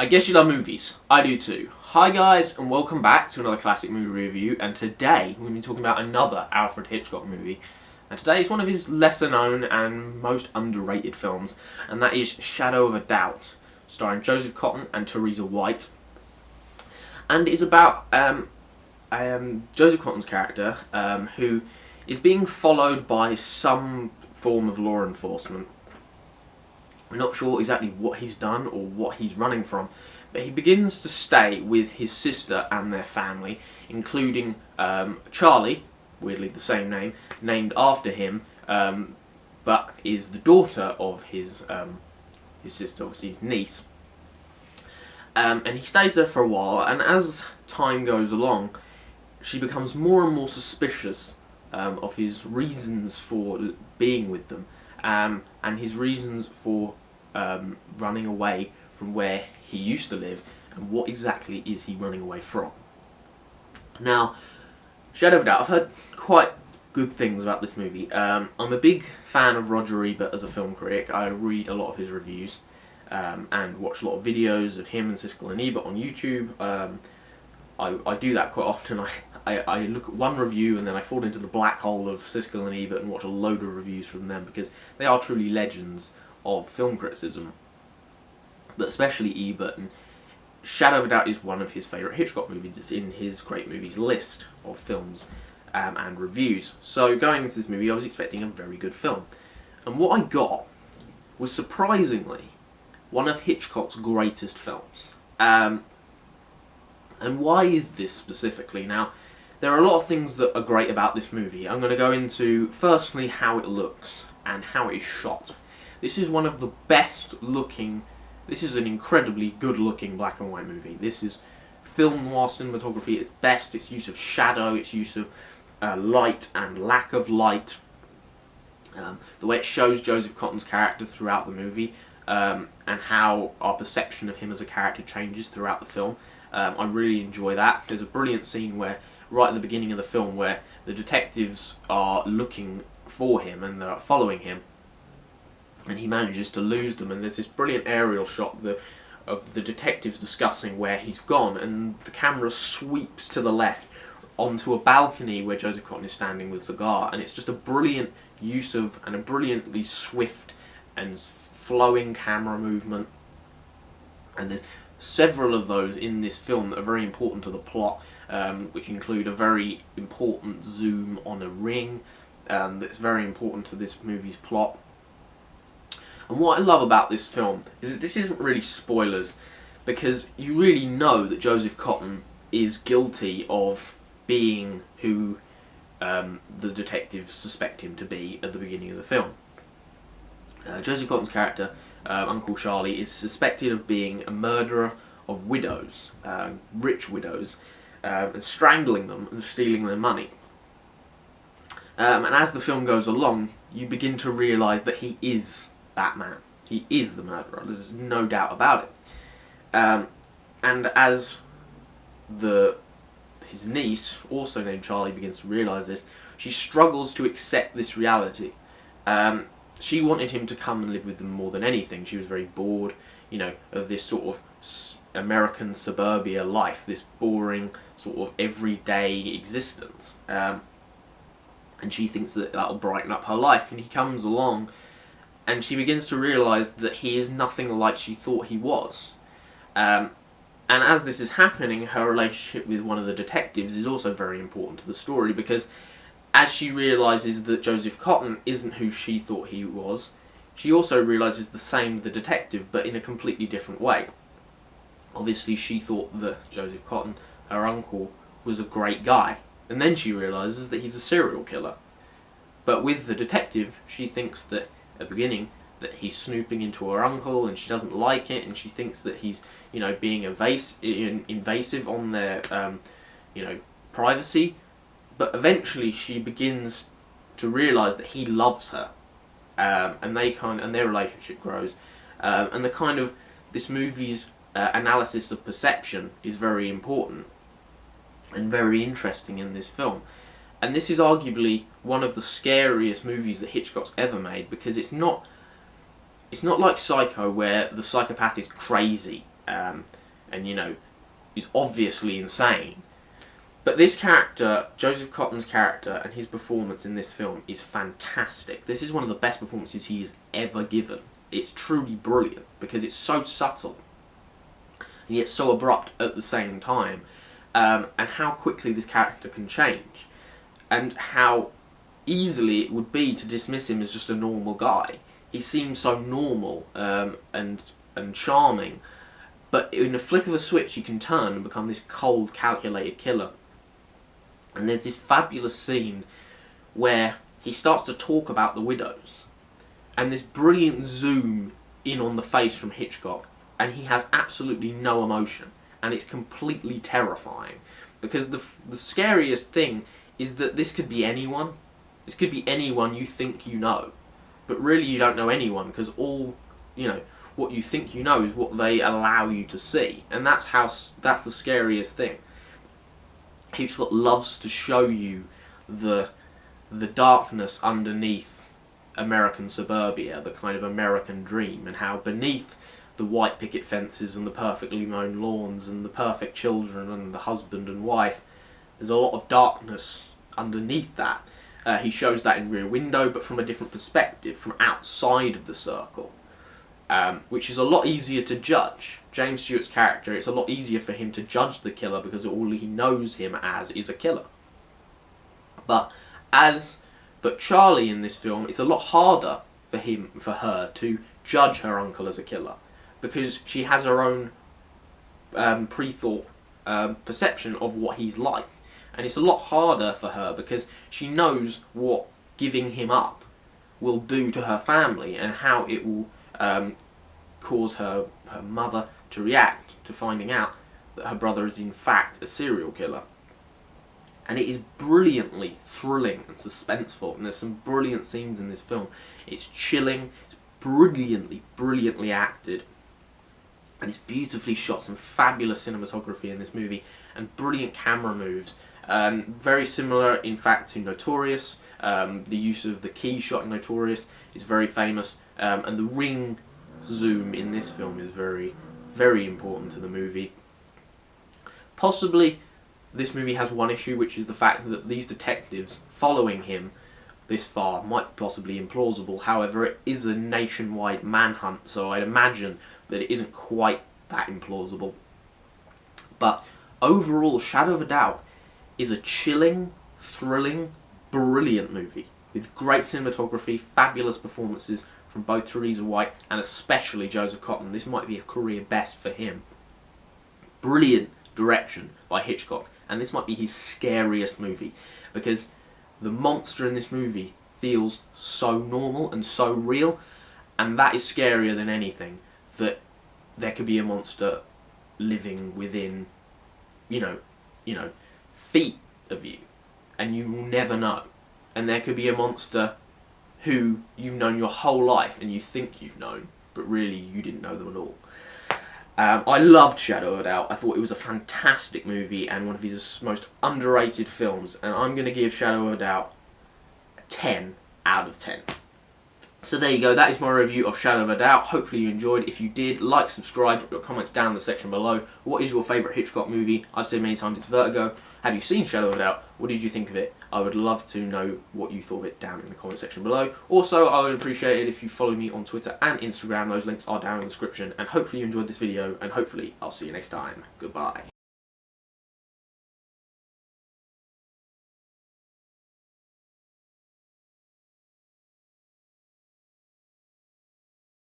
I guess you love movies. I do too. Hi guys, and welcome back to another classic movie review, and today we're going to be talking about another Alfred Hitchcock movie. And today is one of his lesser known and most underrated films, and that is Shadow of a Doubt, starring Joseph Cotten and Teresa Wright. And it's about Joseph Cotten's character, who is being followed by some form of law enforcement. We're not sure exactly what he's done or what he's running from, but he begins to stay with his sister and their family, including Charlie, weirdly the same name, named after him, but is the daughter of his sister, obviously his niece. And he stays there for a while, and as time goes along, she becomes more and more suspicious of his reasons for being with them, and his reasons for running away from where he used to live, and what exactly is he running away from. Now, Shadow of a Doubt, I've heard quite good things about this movie. I'm a big fan of Roger Ebert as a film critic. I read a lot of his reviews and watch a lot of videos of him and Siskel and Ebert on YouTube. I do that quite often. I look at one review and then I fall into the black hole of Siskel and Ebert and watch a load of reviews from them, because they are truly legends of film criticism. But especially Ebert, and Shadow of a Doubt is one of his favourite Hitchcock movies. It's in his great movies list of films and reviews. So going into this movie, I was expecting a very good film. And what I got was surprisingly one of Hitchcock's greatest films. And why is this specifically? Now, there are a lot of things that are great about this movie. I'm going to go into, firstly, how it looks and how it is shot. This is one of the best looking, this is an incredibly good looking black and white movie. This is film noir cinematography at its best. Its use of shadow, its use of light and lack of light. The way it shows Joseph Cotten's character throughout the movie, and how our perception of him as a character changes throughout the film. I really enjoy that. There's a brilliant scene where, right at the beginning of the film, where the detectives are looking for him and they're following him, and he manages to lose them, and there's this brilliant aerial shot of the detectives discussing where he's gone, and the camera sweeps to the left onto a balcony where Joseph Cotten is standing with a cigar, and it's just a brilliant use of, and a brilliantly swift and flowing camera movement. And there's several of those in this film that are very important to the plot, which include a very important zoom on a ring that's very important to this movie's plot. And what I love about this film is that this isn't really spoilers, because you really know that Joseph Cotten is guilty of being who the detectives suspect him to be at the beginning of the film. Joseph Cotten's character, Uncle Charlie, is suspected of being a murderer of widows, rich widows, and strangling them and stealing their money. And as the film goes along, you begin to realise that he is that man. He is the murderer. There's no doubt about it. And as his niece, also named Charlie, begins to realise this, she struggles to accept this reality. She wanted him to come and live with them more than anything. She was very bored, of this sort of American suburbia life, this boring sort of everyday existence. And she thinks that that'll brighten up her life, and he comes along, and she begins to realise that he is nothing like she thought he was. And as this is happening, her relationship with one of the detectives is also very important to the story, because as she realises that Joseph Cotten isn't who she thought he was, she also realises the same with the detective, but in a completely different way. Obviously, she thought that Joseph Cotten, her uncle, was a great guy, and then she realises that he's a serial killer. But with the detective, she thinks that, at the beginning, that he's snooping into her uncle, and she doesn't like it, and she thinks that he's, being invasive on their, privacy. But eventually, she begins to realise that he loves her, and their relationship grows, and this movie's analysis of perception is very important and very interesting in this film. And this is arguably one of the scariest movies that Hitchcock's ever made, because it's not like Psycho, where the psychopath is crazy and you know, is obviously insane. But this character, Joseph Cotton's character, and his performance in this film is fantastic. This is one of the best performances he's ever given. It's truly brilliant because it's so subtle and yet so abrupt at the same time, and how quickly this character can change, and how easily it would be to dismiss him as just a normal guy. He seems so normal and charming, but in a flick of a switch you can turn and become this cold, calculated killer. And there's this fabulous scene where he starts to talk about the widows, and this brilliant zoom in on the face from Hitchcock, and he has absolutely no emotion, and it's completely terrifying, because the scariest thing is that this could be anyone. This could be anyone you think you know, but really you don't know anyone, because all, you know, what you think you know is what they allow you to see, and that's the scariest thing. Hitchcock loves to show you the darkness underneath American suburbia, the kind of American dream, and how beneath the white picket fences and the perfectly mown lawns and the perfect children and the husband and wife, there's a lot of darkness underneath that. He shows that in Rear Window, but from a different perspective, from outside of the circle, which is a lot easier to judge. James Stewart's character, it's a lot easier for him to judge the killer because all he knows him as is a killer. But Charlie in this film, it's a lot harder for her to judge her uncle as a killer, because she has her own pre-thought perception of what he's like. And it's a lot harder for her because she knows what giving him up will do to her family, and how it will cause her mother to react to finding out that her brother is in fact a serial killer. And it is brilliantly thrilling and suspenseful, and there's some brilliant scenes in this film. It's chilling, it's brilliantly acted, and it's beautifully shot. Some fabulous cinematography in this movie, and brilliant camera moves. Very similar, in fact, to Notorious. The use of the key shot in Notorious is very famous, and the ring zoom in this film is very important to the movie. Possibly, this movie has one issue, which is the fact that these detectives following him this far might possibly implausible. However, it is a nationwide manhunt, so I'd imagine that it isn't quite that implausible. But overall, Shadow of a Doubt is a chilling, thrilling, brilliant movie with great cinematography, fabulous performances from both Teresa Wright and especially Joseph Cotton. This might be a career best for him. Brilliant direction by Hitchcock, and this might be his scariest movie, because the monster in this movie feels so normal and so real, and that is scarier than anything, that there could be a monster living within, you know, feet of you, and you will never know. And there could be a monster who you've known your whole life and you think you've known, but really you didn't know them at all. I loved Shadow of a Doubt. I thought it was a fantastic movie and one of his most underrated films, and I'm going to give Shadow of a Doubt a 10 out of 10. So there you go, that is my review of Shadow of a Doubt. Hopefully you enjoyed. If you did, like, subscribe, drop your comments down in the section below. What is your favourite Hitchcock movie? I've said many times it's Vertigo. Have you seen Shadow of a Doubt? What did you think of it? I would love to know what you thought of it down in the comment section below. Also, I would appreciate it if you follow me on Twitter and Instagram. Those links are down in the description. And hopefully you enjoyed this video, and hopefully I'll see you next time. Goodbye.